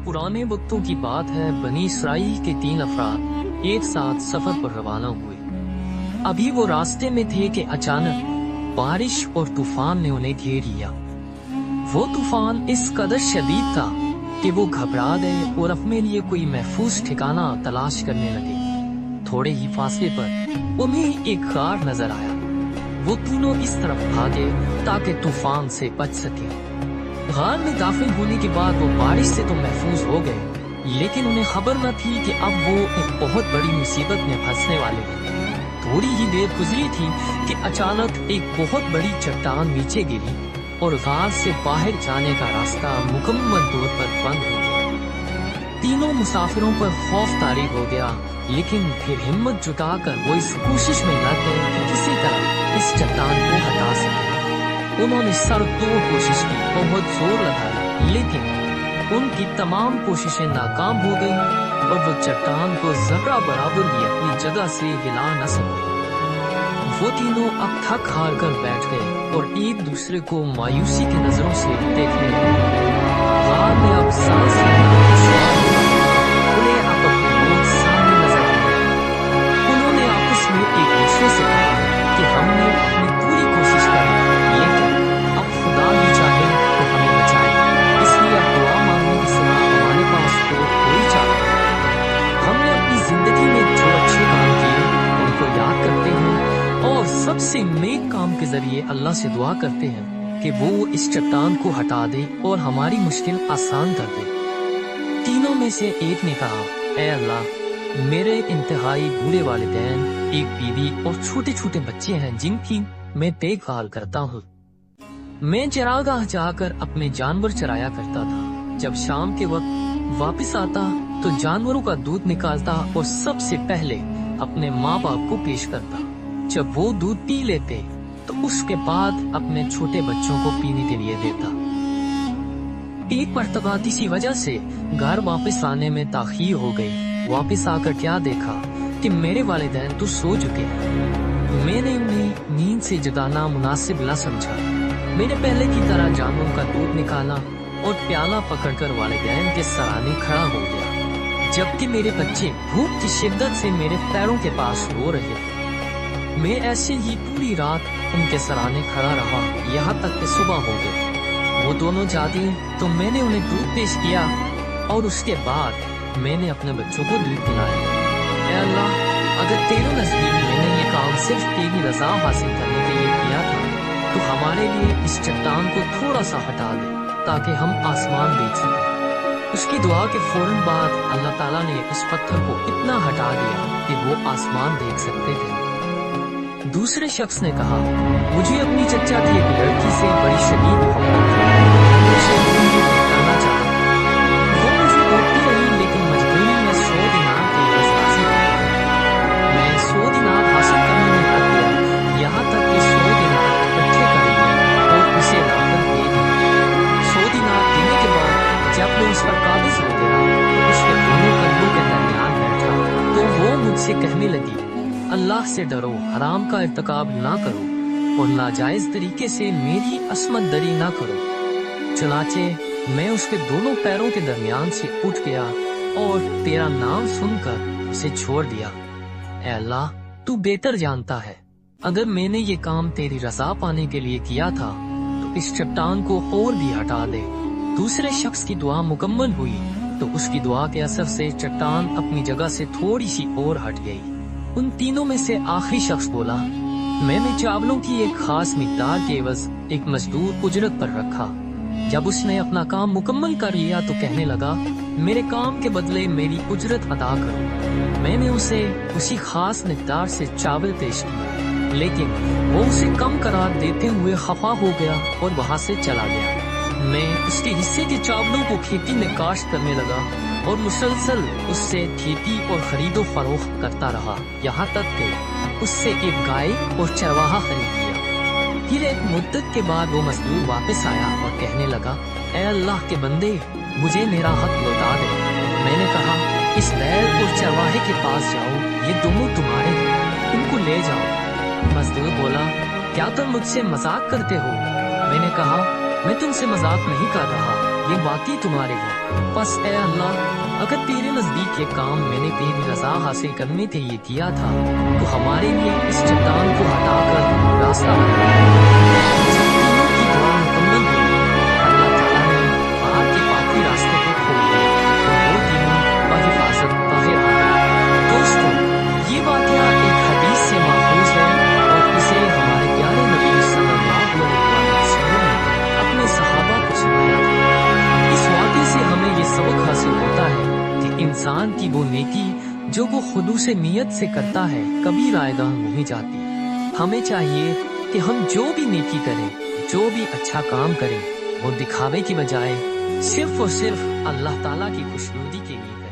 पुराने वक्तों की बात है। बनी इसराइल के 3 अफराद एक साथ सफर पर रवाना हुए। अभी वो रास्ते में थे कि अचानक बारिश और तूफान ने उन्हें घेर लिया। वो तूफान इस कदर शदीद था कि वो घबरा गए और अपने लिए कोई महफूज ठिकाना तलाश करने लगे। थोड़े ही फासले पर उन्हें एक गार नजर आया। वो तीनों इस तरफ भागे ताकि तूफान से बच सके। गार में दाखिल होने के बाद वो बारिश से तो महफूज हो गए, लेकिन उन्हें खबर न थी कि अब वो एक बहुत बड़ी मुसीबत में फंसने वाले हैं। थोड़ी ही देर गुजरी थी कि अचानक एक बहुत बड़ी चट्टान नीचे गिरी और गार से बाहर जाने का रास्ता मुकम्मल तौर पर बंद हो गया। तीनों मुसाफिरों पर खौफ तारी हो गया, लेकिन फिर हिम्मत जुटाकर वो इस कोशिश में लग गए कि किसी तरह इस चट्टान को हटा सके। उन्होंने सर तोड़ कोशिश की, बहुत जोर लगाया, लेकिन उनकी तमाम कोशिशें नाकाम हो गईं और वो चट्टान को जरा बराबर भी अपनी जगह से हिला न सके। वो तीनों अब थक हार कर बैठ गए और एक दूसरे को मायूसी की नजरों से देखने लगे। गार में अब सांस लेना दुश्वार हो गया। उन्हें अब अपनी मौत सामने नजर आ गई। उन्होंने आपस में एक दूसरे से कहा कि हमने अपनी पूरी कोशिश कर ली, लेकिन अब खुदा भी चाहे तो हमें बचाए। इसलिए अब दुआ मांगने की सिवा हमारे पास तो कोई चारा नहीं। हमने अपनी जिंदगी में जो अच्छे काम किए उनको याद करते हैं और सबसे नेक काम के जरिए अल्लाह से दुआ करते हैं कि वो इस चट्टान को हटा दे और हमारी मुश्किल आसान कर दे। तीनों में से एक ने कहा, ऐ अल्लाह, मेरे इंतहाई बूढ़े वालिदैन, एक बीवी और छोटे छोटे बच्चे हैं जिनकी मैं देखभाल करता हूँ। मैं चरागाह जाकर अपने जानवर चराया करता था। जब शाम के वक्त वापस आता तो जानवरों का दूध निकालता और सबसे पहले अपने माँ बाप को पेश करता। जब वो दूध पी लेते तो उसके बाद अपने छोटे बच्चों को पीने के लिए देता। एक मर्तबा किसी वजह से घर वापस आने में ताखीर हो गई। वापस आकर क्या देखा कि मेरे वालिदैन तो सो चुके हैं। मैंने उन्हें नींद से जगाना मुनासिब न समझा। मैंने पहले की तरह जानवरों का दूध निकाला और प्याला पकड़कर वालिदैन के सराहने खड़ा हो गया, जबकि मेरे बच्चे भूख की शिद्दत से मेरे पैरों के पास रो रहे थे। मैं ऐसे ही पूरी रात उनके सराहने खड़ा रहा, यहाँ तक कि सुबह हो गई। वो दोनों जागे तो मैंने उन्हें दूध पेश किया और उसके बाद मैंने अपने बच्चों को दूध पिलाया। ऐ अल्लाह, अगर तेरे नजदीक मैंने ये काम सिर्फ तेरी रजा हासिल करने के लिए किया था तो हमारे लिए इस चट्टान को थोड़ा सा हटा दे ताकि हम आसमान देख सकें। उसकी दुआ के फौरन बाद अल्लाह ताला ने उस पत्थर को इतना हटा दिया कि वो आसमान देख सकते थे। दूसरे शख्स ने कहा, मुझे अपनी चचा की एक लड़की से बड़ी शदीद मोहब्बत थी। उसे बताना चाहा। वो मुझे रोकती रही, लेकिन मजबूरी में 100 दिनार के एवज हासिल किए। मैं 100 दिनार हासिल करने में लग गया, यहाँ तक कि 100 दिनार इकट्ठे कर लिए और उसे लाकर दे दिए। 100 दिनार देने के बाद जब मैं उस पर काबिज हो गया तो उसके दोनों कदमों के दरमियान बैठा तो वो मुझसे कहने लगी, अल्लाह से डरो, हराम का इर्तिकाब ना करो और नाजायज तरीके से मेरी असमत दरी ना करो। चुनाचे मैं उसके दोनों पैरों के दरमियान से उठ गया और तेरा नाम सुनकर उसे छोड़ दिया। ऐ अल्लाह, तू बेहतर जानता है, अगर मैंने ये काम तेरी रजा पाने के लिए किया था तो इस चट्टान को और भी हटा दे। दूसरे शख्स की दुआ मुकम्मल हुई तो उसकी दुआ के असर से चट्टान अपनी जगह से थोड़ी सी और हट गई। उन तीनों में से आखिरी शख्स बोला, मैंने चावलों की एक खास मिकदार के एवज एक मजदूर उजरत पर रखा। जब उसने अपना काम मुकम्मल कर लिया तो कहने लगा, मेरे काम के बदले मेरी उजरत अदा करो। मैंने उसे उसी खास मिकदार से चावल पेश किए, लेकिन वो उसे कम करार देते हुए खफा हो गया और वहाँ से चला गया। मैं उसके हिस्से के चावलों को खेती में काश्त करने लगा और मुसलसल उससे खेती और खरीदो फरोख्त करता रहा, यहाँ तक कि उससे एक गाय और चरवाहा खरीद लिया। फिर एक मुद्दत के बाद वो मजदूर वापस आया और कहने लगा, ऐ अल्लाह के बंदे, मुझे मेरा हक लौटा दे। मैंने कहा, इस बैल और चरवाहे के पास जाओ, ये दोनों तुम्हारे हैं, इनको ले जाओ। मजदूर बोला, क्या तुम मुझसे मजाक करते हो? मैंने कहा, मैं तुमसे मजाक नहीं कर रहा, یہ واقعی تمہارے ہیں۔ بس اے اللہ، اگر تیرے نزدیک یہ کام میں نے تیری رضا حاصل کرنے کے لیے کیا تھا تو ہمارے لیے اس چٹان کو ہٹا کر راستہ بنا۔ جب تینوں کی دعا مکمل ہوئی، اللہ تعالیٰ نے باہر کے باقی راستے کو کھول دیا اور وہ تینوں بحفاظت باہر آ گئے۔ دوستو، یہ واقعہ ایک حدیث سے ماخوذ ہے اور اسے ہمارے پیارے نبی صلی اللہ علیہ وسلم نے اپنے صحابہ کو سنایا تھا۔ اس واقعے سے ہمیں یہ سبق حاصل ہوتا ہے کہ انسان کی وہ نیکی جو وہ خلوص نیت سے کرتا ہے کبھی رائیگاں نہیں جاتی۔ ہمیں چاہیے کہ ہم جو بھی نیکی کریں، جو بھی اچھا کام کریں، وہ دکھاوے کی بجائے صرف اور صرف اللہ تعالیٰ کی خوشنودی کے لیے کریں۔